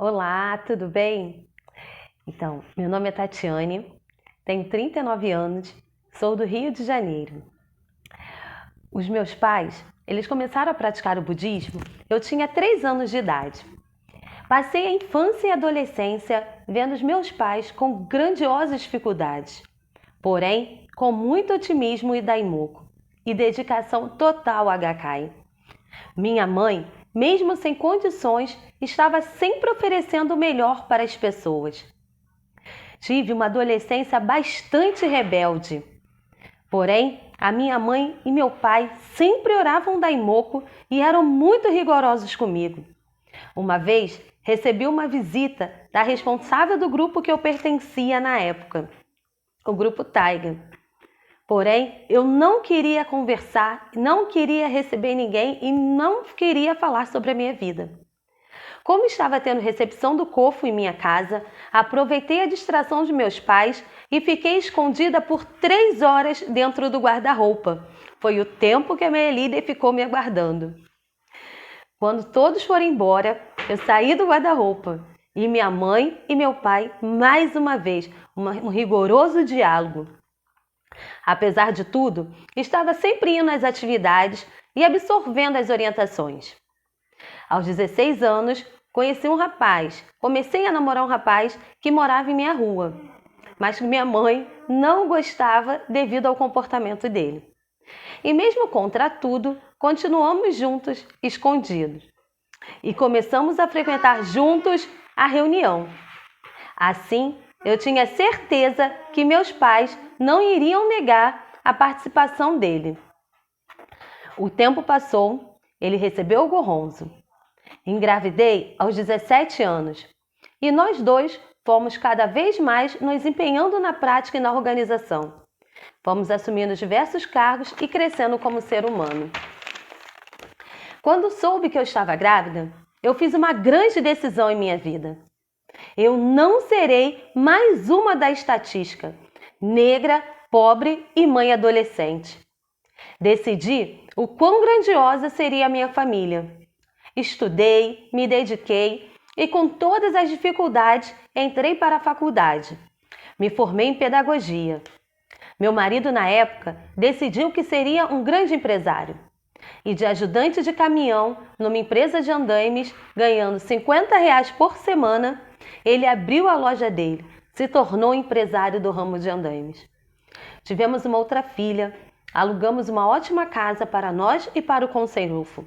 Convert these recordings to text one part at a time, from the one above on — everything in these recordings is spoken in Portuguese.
Olá, tudo bem? Então, meu nome é Tatiane, tenho 39 anos, sou do Rio de Janeiro. Os meus pais, eles começaram a praticar o budismo, eu tinha 3 anos de idade. Passei a infância e a adolescência vendo os meus pais com grandiosas dificuldades, porém com muito otimismo e daimoku e dedicação total a Gakkai. Minha mãe, mesmo sem condições, estava sempre oferecendo o melhor para as pessoas. Tive uma adolescência bastante rebelde. Porém, a minha mãe e meu pai sempre oravam daimoku e eram muito rigorosos comigo. Uma vez, recebi uma visita da responsável do grupo que eu pertencia na época, o grupo Taiga. Porém, eu não queria conversar, não queria receber ninguém e não queria falar sobre a minha vida. Como estava tendo recepção do Kofu em minha casa, aproveitei a distração de meus pais e fiquei escondida por 3 horas dentro do guarda-roupa. Foi o tempo que a minha líder ficou me aguardando. Quando todos foram embora, eu saí do guarda-roupa e minha mãe e meu pai, mais uma vez, um rigoroso diálogo. Apesar de tudo, estava sempre indo às atividades e absorvendo as orientações. Aos 16 anos, conheci um rapaz, comecei a namorar um rapaz que morava em minha rua, mas que minha mãe não gostava devido ao comportamento dele. E mesmo contra tudo, continuamos juntos, escondidos. E começamos a frequentar juntos a reunião. Assim, eu tinha certeza que meus pais não iriam negar a participação dele. O tempo passou, ele recebeu o Gohonzo. Engravidei aos 17 anos e nós dois fomos cada vez mais nos empenhando na prática e na organização. Fomos assumindo diversos cargos e crescendo como ser humano. Quando soube que eu estava grávida, eu fiz uma grande decisão em minha vida. Eu não serei mais uma da estatística, negra, pobre e mãe adolescente. Decidi o quão grandiosa seria a minha família. Estudei, me dediquei e com todas as dificuldades entrei para a faculdade. Me formei em pedagogia. Meu marido na época decidiu que seria um grande empresário. E de ajudante de caminhão numa empresa de andaimes, ganhando R$ 50 por semana, ele abriu a loja dele, se tornou empresário do ramo de andaimes. Tivemos uma outra filha, alugamos uma ótima casa para nós e para o conselhufo.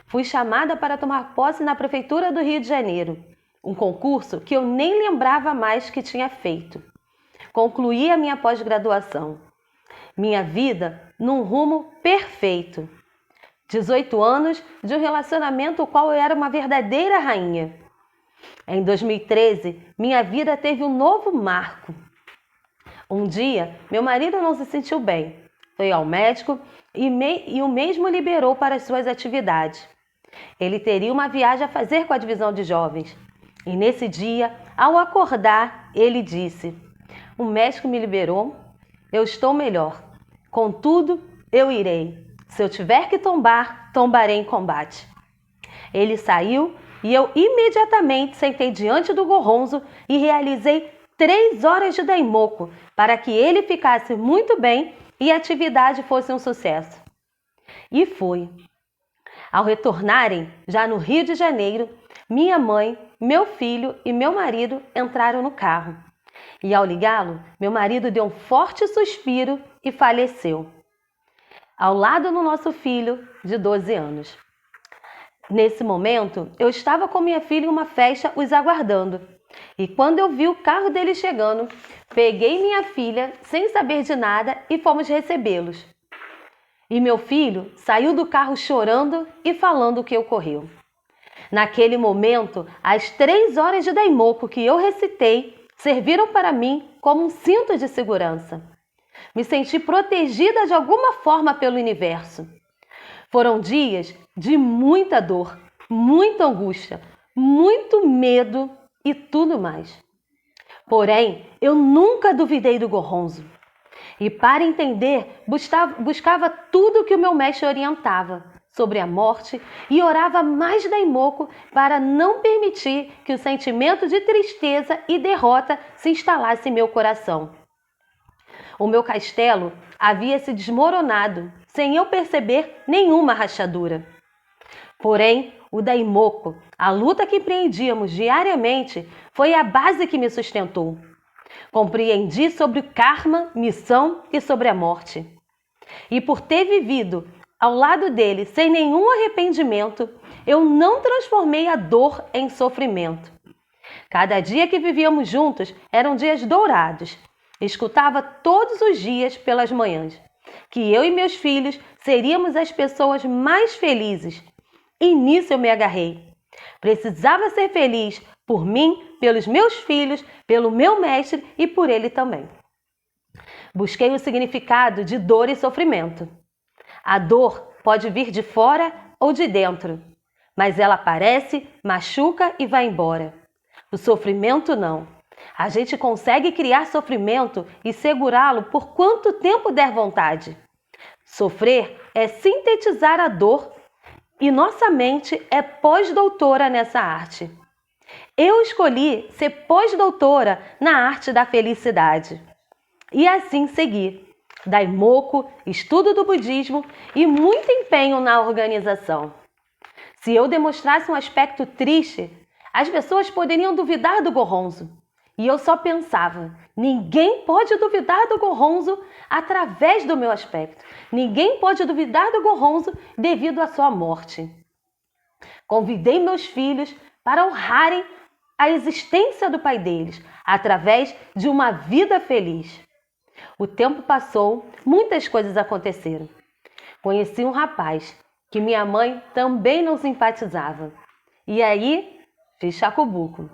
Fui chamada para tomar posse na Prefeitura do Rio de Janeiro, um concurso que eu nem lembrava mais que tinha feito. Concluí a minha pós-graduação. Minha vida num rumo perfeito. 18 anos de um relacionamento o qual eu era uma verdadeira rainha. Em 2013, minha vida teve um novo marco. Um dia, meu marido não se sentiu bem. Foi ao médico e o mesmo liberou para as suas atividades. Ele teria uma viagem a fazer com a divisão de jovens. E nesse dia, ao acordar, ele disse: "O médico me liberou, eu estou melhor. Contudo, eu irei. Se eu tiver que tombar, tombarei em combate." Ele saiu e eu imediatamente sentei diante do Gohonzo e realizei 3 horas de daimoku para que ele ficasse muito bem e a atividade fosse um sucesso. E fui. Ao retornarem, já no Rio de Janeiro, minha mãe, meu filho e meu marido entraram no carro. E ao ligá-lo, meu marido deu um forte suspiro e faleceu. Ao lado do nosso filho, de 12 anos. Nesse momento, eu estava com minha filha em uma festa os aguardando. E quando eu vi o carro dele chegando, peguei minha filha sem saber de nada e fomos recebê-los. E meu filho saiu do carro chorando e falando o que ocorreu. Naquele momento, as 3 horas de daimoku que eu recitei serviram para mim como um cinto de segurança. Me senti protegida de alguma forma pelo universo. Foram dias de muita dor, muita angústia, muito medo e tudo mais. Porém, eu nunca duvidei do Gohonzo. E para entender, buscava tudo que o meu mestre orientava, sobre a morte e orava mais Daimoku para não permitir que o sentimento de tristeza e derrota se instalasse em meu coração. O meu castelo havia se desmoronado sem eu perceber nenhuma rachadura. Porém, o Daimoku, a luta que empreendíamos diariamente, foi a base que me sustentou. Compreendi sobre o karma, missão e sobre a morte. E por ter vivido ao lado dele sem nenhum arrependimento, eu não transformei a dor em sofrimento. Cada dia que vivíamos juntos eram dias dourados. Escutava todos os dias pelas manhãs que eu e meus filhos seríamos as pessoas mais felizes. E nisso eu me agarrei. Precisava ser feliz por mim, pelos meus filhos, pelo meu mestre e por ele também. Busquei o significado de dor e sofrimento. A dor pode vir de fora ou de dentro, mas ela aparece, machuca e vai embora. O sofrimento não. A gente consegue criar sofrimento e segurá-lo por quanto tempo der vontade. Sofrer é sintetizar a dor e nossa mente é pós-doutora nessa arte. Eu escolhi ser pós-doutora na arte da felicidade. E assim segui. Daimoku, estudo do budismo e muito empenho na organização. Se eu demonstrasse um aspecto triste, as pessoas poderiam duvidar do Gohonzo. E eu só pensava, ninguém pode duvidar do Gohonzo através do meu aspecto. Ninguém pode duvidar do Gohonzo devido à sua morte. Convidei meus filhos para honrarem a existência do pai deles através de uma vida feliz. O tempo passou, muitas coisas aconteceram. Conheci um rapaz que minha mãe também não simpatizava. E aí, fiz chacubuco.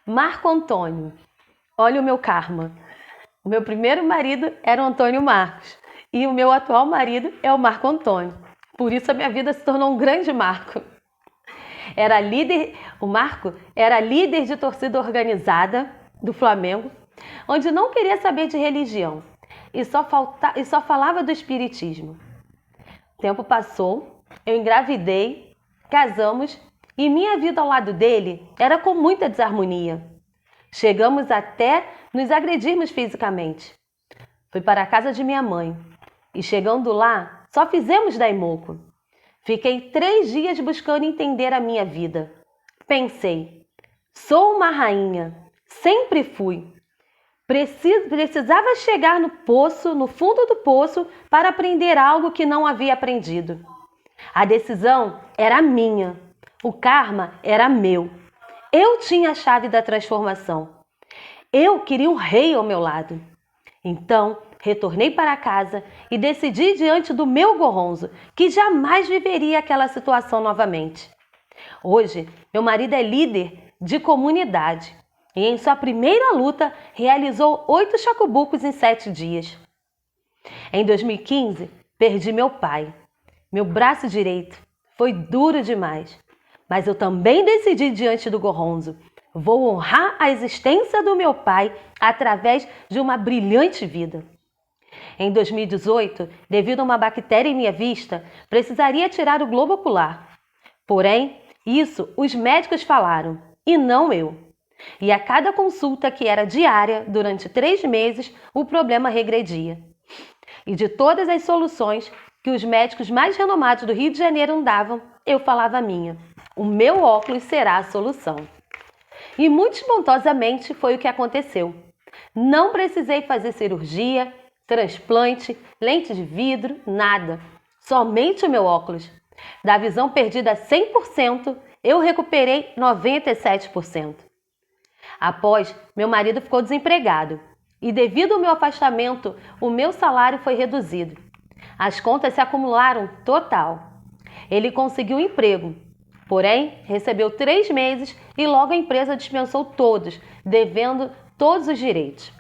Marco Antônio. Olha o meu karma. O meu primeiro marido era o Antônio Marcos. E o meu atual marido é o Marco Antônio. Por isso a minha vida se tornou um grande marco. O Marco era líder de torcida organizada do Flamengo, onde não queria saber de religião e só falava do espiritismo. O tempo passou, eu engravidei, casamos e minha vida ao lado dele era com muita desarmonia. Chegamos até nos agredirmos fisicamente. Fui para a casa de minha mãe e chegando lá, só fizemos Daimoku. Fiquei 3 dias buscando entender a minha vida. Pensei, sou uma rainha, sempre fui. Precisava chegar no fundo do poço, para aprender algo que não havia aprendido. A decisão era minha, o karma era meu. Eu tinha a chave da transformação. Eu queria um rei ao meu lado. Então, retornei para casa e decidi diante do meu Gohonzo que jamais viveria aquela situação novamente. Hoje, meu marido é líder de comunidade e em sua primeira luta realizou 8 chacubucos em 7 dias. Em 2015, perdi meu pai. Meu braço direito foi duro demais, mas eu também decidi diante do Gohonzo: vou honrar a existência do meu pai através de uma brilhante vida. Em 2018, devido a uma bactéria em minha vista, precisaria tirar o globo ocular. Porém, isso os médicos falaram, e não eu. E a cada consulta, que era diária, durante 3 meses, o problema regredia. E de todas as soluções que os médicos mais renomados do Rio de Janeiro davam, eu falava a minha: o meu óculos será a solução. E muito espontaneamente foi o que aconteceu. Não precisei fazer cirurgia, transplante, lente de vidro, nada. Somente o meu óculos. Da visão perdida 100%, eu recuperei 97%. Após, meu marido ficou desempregado. E devido ao meu afastamento, o meu salário foi reduzido. As contas se acumularam total. Ele conseguiu um emprego. Porém, recebeu 3 meses e logo a empresa dispensou todos, devendo todos os direitos.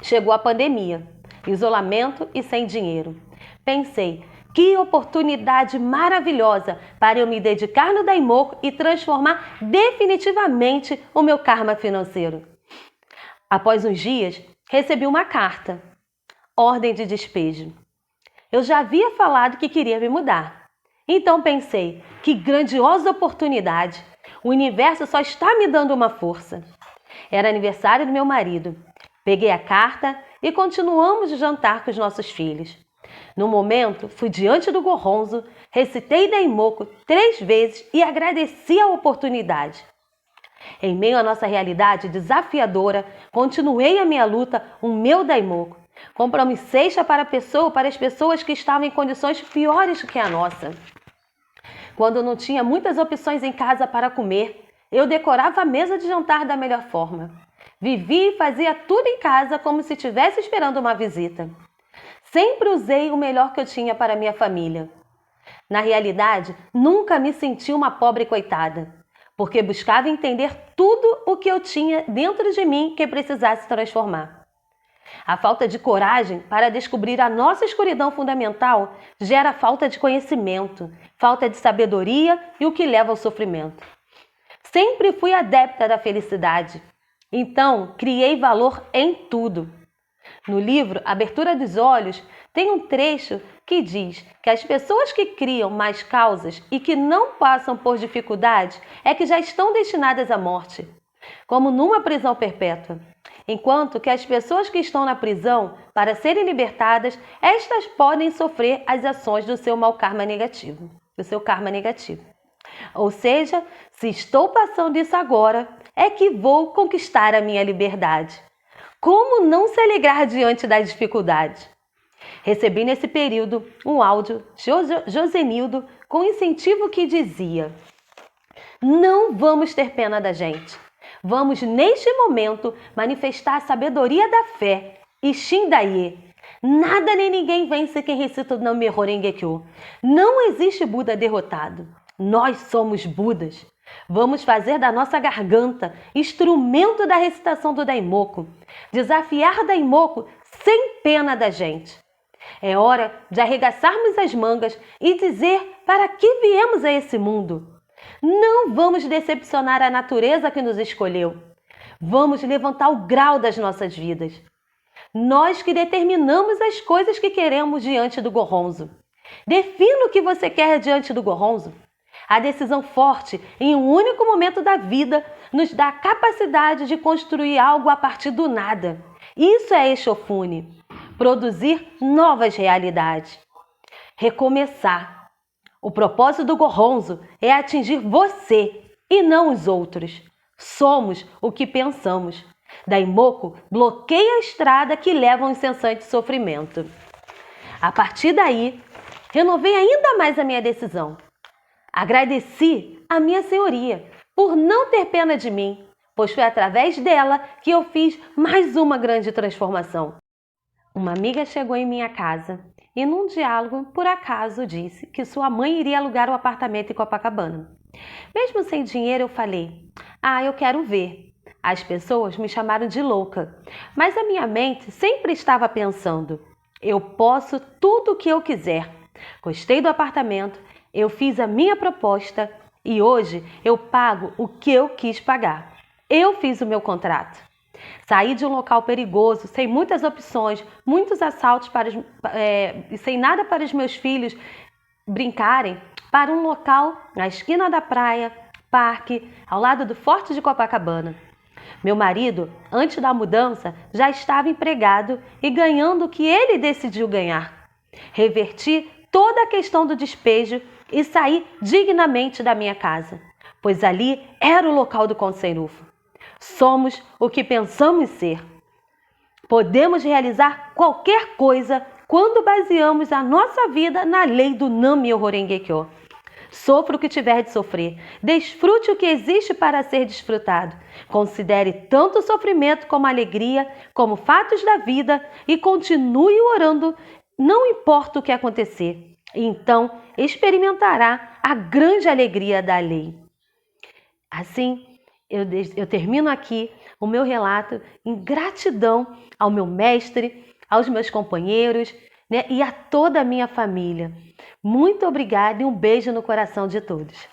Chegou a pandemia, isolamento e sem dinheiro. Pensei, que oportunidade maravilhosa para eu me dedicar no Daimoku e transformar definitivamente o meu karma financeiro. Após uns dias, recebi uma carta. Ordem de despejo. Eu já havia falado que queria me mudar. Então pensei, que grandiosa oportunidade! O universo só está me dando uma força. Era aniversário do meu marido. Peguei a carta e continuamos o jantar com os nossos filhos. No momento, fui diante do Goronzo, recitei Daimoku 3 vezes e agradeci a oportunidade. Em meio à nossa realidade desafiadora, continuei a minha luta, o meu Daimoku. Compramos cesta para as pessoas que estavam em condições piores do que a nossa. Quando não tinha muitas opções em casa para comer, eu decorava a mesa de jantar da melhor forma. Vivia e fazia tudo em casa como se estivesse esperando uma visita. Sempre usei o melhor que eu tinha para minha família. Na realidade, nunca me senti uma pobre coitada, porque buscava entender tudo o que eu tinha dentro de mim que precisasse transformar. A falta de coragem para descobrir a nossa escuridão fundamental gera falta de conhecimento, falta de sabedoria e o que leva ao sofrimento. Sempre fui adepta da felicidade, então criei valor em tudo. No livro Abertura dos Olhos, tem um trecho que diz que as pessoas que criam mais causas e que não passam por dificuldades é que já estão destinadas à morte, como numa prisão perpétua. Enquanto que as pessoas que estão na prisão, para serem libertadas, estas podem sofrer as ações do seu karma negativo. Ou seja, se estou passando isso agora, é que vou conquistar a minha liberdade. Como não se alegrar diante das dificuldades? Recebi nesse período um áudio de Josenildo com incentivo que dizia: não vamos ter pena da gente. Vamos, neste momento, manifestar a sabedoria da fé e Shindaye. Nada nem ninguém vence quem recita o Nam-myoho Renge-kyo. Não existe Buda derrotado. Nós somos Budas. Vamos fazer da nossa garganta instrumento da recitação do Daimoku. Desafiar Daimoku sem pena da gente. É hora de arregaçarmos as mangas e dizer para que viemos a esse mundo. Não vamos decepcionar a natureza que nos escolheu. Vamos levantar o grau das nossas vidas. Nós que determinamos as coisas que queremos diante do Goronzo. Defina o que você quer diante do Goronzo. A decisão forte em um único momento da vida nos dá a capacidade de construir algo a partir do nada. Isso é Eshofune. Produzir novas realidades. Recomeçar. O propósito do Goronzo é atingir você e não os outros. Somos o que pensamos. Daimoku bloqueia a estrada que leva ao incessante sofrimento. A partir daí, renovei ainda mais a minha decisão. Agradeci a minha senhoria por não ter pena de mim, pois foi através dela que eu fiz mais uma grande transformação. Uma amiga chegou em minha casa e, num diálogo, por acaso, disse que sua mãe iria alugar um apartamento em Copacabana. Mesmo sem dinheiro, eu falei: eu quero ver. As pessoas me chamaram de louca, mas a minha mente sempre estava pensando: eu posso tudo o que eu quiser. Gostei do apartamento, eu fiz a minha proposta e hoje eu pago o que eu quis pagar. Eu fiz o meu contrato. Saí de um local perigoso, sem muitas opções, muitos assaltos sem nada para os meus filhos brincarem, para um local na esquina da praia, parque, ao lado do Forte de Copacabana. Meu marido, antes da mudança, já estava empregado e ganhando o que ele decidiu ganhar. Reverti toda a questão do despejo e saí dignamente da minha casa, pois ali era o local do Conselhufo. Somos o que pensamos ser. Podemos realizar qualquer coisa quando baseamos a nossa vida na lei do Nam-myoho Renge-kyo. Sofra o que tiver de sofrer. Desfrute o que existe para ser desfrutado. Considere tanto o sofrimento como a alegria, como fatos da vida e continue orando, não importa o que acontecer. Então, experimentará a grande alegria da lei. Assim, eu termino aqui o meu relato em gratidão ao meu mestre, aos meus companheiros, e a toda a minha família. Muito obrigada e um beijo no coração de todos.